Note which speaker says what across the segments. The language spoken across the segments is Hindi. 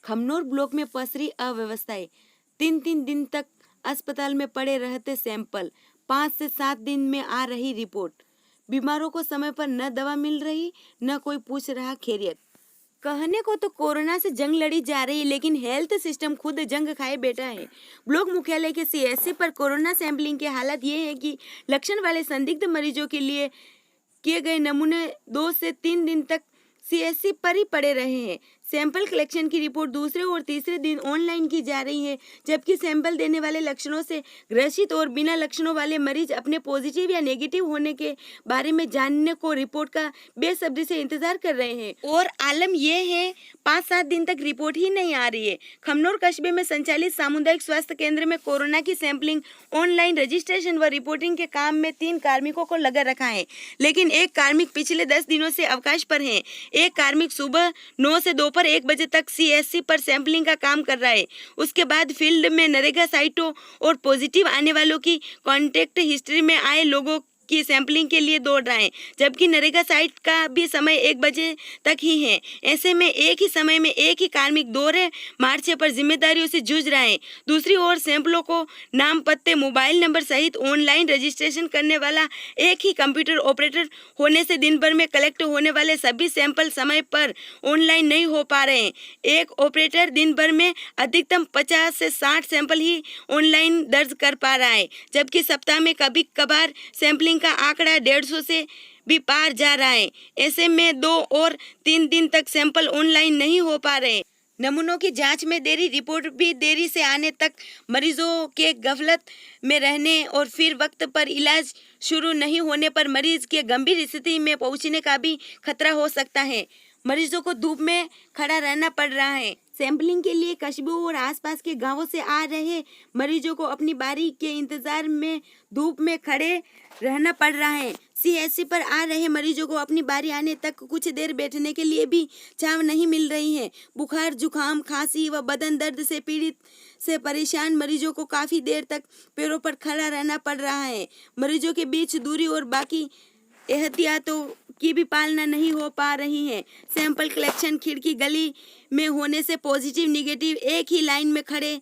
Speaker 1: खमनोर ब्लॉक में पसरी अव्यवस्थाएं। 3-3 दिन तक अस्पताल में पड़े रहते सैंपल, 5 से 7 दिन में आ रही रिपोर्ट। बीमारों को समय पर न दवा मिल रही, न कोई पूछ रहा खैरियत। कहने को तो कोरोना से जंग लड़ी जा रही है, लेकिन हेल्थ सिस्टम खुद जंग खाए बैठा है। ब्लॉक मुख्यालय के सीएससी पर कोरोना सैंपलिंग की हालत ये है कि लक्षण वाले संदिग्ध मरीजों के लिए किए गए नमूने 2 से 3 दिन तक सीएससी पर ही पड़े रहे हैं। सैंपल कलेक्शन की रिपोर्ट दूसरे और तीसरे दिन ऑनलाइन की जा रही है, जबकि सैंपल देने वाले लक्षणों से ग्रसित और बिना लक्षणों वाले मरीज अपने पॉजिटिव या नेगेटिव होने के बारे में जानने को रिपोर्ट का बेसब्री से इंतजार कर रहे हैं। और आलम यह है 5-7 दिन तक रिपोर्ट ही नहीं आ रही है। खमनोर कस्बे में संचालित सामुदायिक स्वास्थ्य केंद्र में कोरोना की सैंपलिंग, ऑनलाइन रजिस्ट्रेशन व रिपोर्टिंग के काम में 3 कार्मिकों को लगा रखा है, लेकिन एक कार्मिक पिछले 10 दिनों से अवकाश पर है। एक कार्मिक सुबह 9 से दोपहर 1 बजे तक सीएससी पर सैंपलिंग का काम कर रहा है। उसके बाद फील्ड में नरेगा साइटों और पॉजिटिव आने वालों की कॉन्टेक्ट हिस्ट्री में आए लोगों की सैंपलिंग के लिए दौड़ रहा है, जबकि नरेगा साइट का भी समय 1 बजे तक ही है। ऐसे में एक ही समय में एक ही कार्मिक दोहरे मार्चे पर जिम्मेदारियों से जूझ रहा है। दूसरी ओर सैंपलों को नाम, पत्ते, मोबाइल नंबर सहित ऑनलाइन रजिस्ट्रेशन करने वाला एक ही कंप्यूटर ऑपरेटर होने से दिन भर में कलेक्ट होने वाले सभी सैंपल समय पर ऑनलाइन नहीं हो पा रहे हैं। एक ऑपरेटर दिन भर में अधिकतम 50 से 60 सैंपल ही ऑनलाइन दर्ज कर पा रहा है, जबकि सप्ताह में कभी कभार सैंपलिंग का आंकड़ा 150 से भी पार जा रहा है। ऐसे में 2 और 3 दिन तक सैंपल ऑनलाइन नहीं हो पा रहे। नमूनों की जांच में देरी, रिपोर्ट भी देरी से आने तक, मरीजों के गफलत में रहने और फिर वक्त पर इलाज शुरू नहीं होने पर मरीज के गंभीर स्थिति में पहुंचने का भी खतरा हो सकता है। मरीजों को धूप में खड़ा रहना पड़ रहा है। सैंपलिंग के लिए कस्बों और आसपास के गांवों से आ रहे मरीजों को अपनी बारी के इंतजार में धूप में खड़े रहना पड़ रहा है। सीएससी पर आ रहे मरीजों को अपनी बारी आने तक कुछ देर बैठने के लिए भी छांव नहीं मिल रही है। बुखार, जुकाम, खांसी व बदन दर्द से पीड़ित से परेशान मरीजों को काफी देर तक पैरों पर खड़ा रहना पड़ रहा है। मरीजों के बीच दूरी और बाकी एहतियातों की भी पालना नहीं हो पा रही है। सैंपल कलेक्शन खिड़की गली में होने से पॉजिटिव निगेटिव एक ही लाइन में खड़े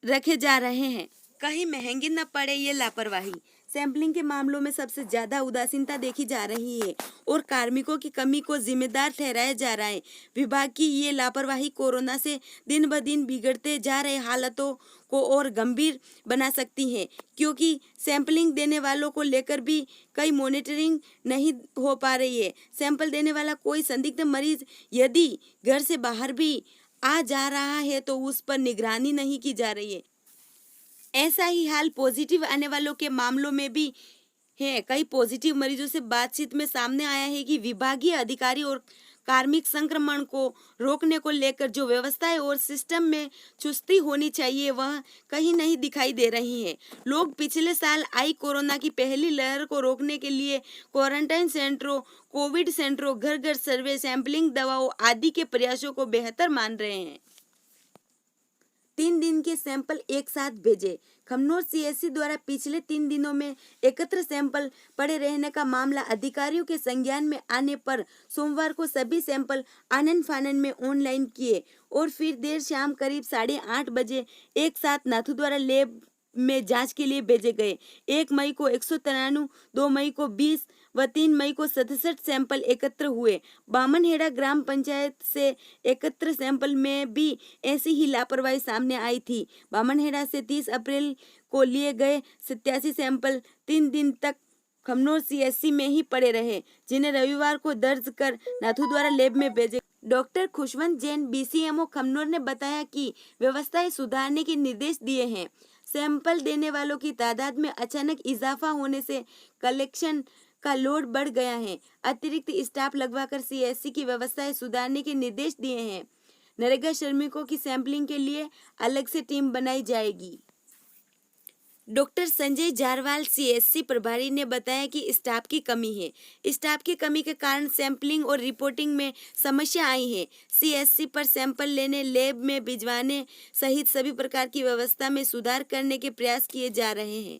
Speaker 1: रखे जा रहे हैं। कहीं महंगी न पड़े ये लापरवाही। सैंपलिंग के मामलों में सबसे ज्यादा उदासीनता देखी जा रही है और कार्मिकों की कमी को जिम्मेदार ठहराया जा रहा है। विभाग की ये लापरवाही कोरोना से दिन ब दिन बिगड़ते जा रहे हालातों को और गंभीर बना सकती है, क्योंकि सैंपलिंग देने वालों को लेकर भी कई मॉनिटरिंग नहीं हो पा रही है। सैंपल देने वाला कोई संदिग्ध मरीज यदि घर से बाहर भी आ जा रहा है तो उस पर निगरानी नहीं की जा रही है। ऐसा ही हाल पॉजिटिव आने वालों के मामलों में भी है। कई पॉजिटिव मरीजों से बातचीत में सामने आया है कि विभागीय अधिकारी और कार्मिक संक्रमण को रोकने को लेकर जो व्यवस्थाएं और सिस्टम में चुस्ती होनी चाहिए वह कहीं नहीं दिखाई दे रही है। लोग पिछले साल आई कोरोना की पहली लहर को रोकने के लिए क्वारंटाइन सेंटरों, कोविड सेंटरों, घर घर सर्वे, सैंपलिंग, दवाओं आदि के प्रयासों को बेहतर मान रहे हैं। 3 दिन के सैंपल एक साथ भेजे। खमनोर सीएससी द्वारा पिछले 3 दिनों में एकत्र सैंपल पड़े रहने का मामला अधिकारियों के संज्ञान में आने पर सोमवार को सभी सैंपल आनन फानन में ऑनलाइन किए और फिर देर शाम करीब 8:30 बजे एक साथ नाथू द्वारा लैब में जांच के लिए भेजे गए। 1 मई को 193, 2 मई को 20 व 3 मई को 67 सैंपल एकत्र हुए। बामनहेड़ा ग्राम पंचायत से एकत्र सैंपल में भी ऐसी ही लापरवाही सामने आई थी। बामनहेड़ा से 30 अप्रैल को लिए गए 87 सैंपल 3 दिन तक खमनोर सीएससी में ही पड़े रहे, जिन्हें रविवार को दर्ज कर नाथू द्वारा लैब में भेजे। डॉक्टर खुशवंत जैन, बीसीएमओ खमनोर ने बताया कि व्यवस्थाएं सुधारने के निर्देश दिए हैं। सैंपल देने वालों की तादाद में अचानक इजाफा होने से कलेक्शन का लोड बढ़ गया है। अतिरिक्त स्टाफ लगवाकर सीएससी की व्यवस्थाएं सुधारने के निर्देश दिए हैं। नरेगा श्रमिकों की सैंपलिंग के लिए अलग से टीम बनाई जाएगी। डॉक्टर संजय जारवाल सीएससी प्रभारी ने बताया कि स्टाफ की कमी है। स्टाफ की कमी के कारण सैंपलिंग और रिपोर्टिंग में समस्या आई है। सीएससी पर सैंपल लेने, लैब में भिजवाने सहित सभी प्रकार की व्यवस्था में सुधार करने के प्रयास किए जा रहे हैं।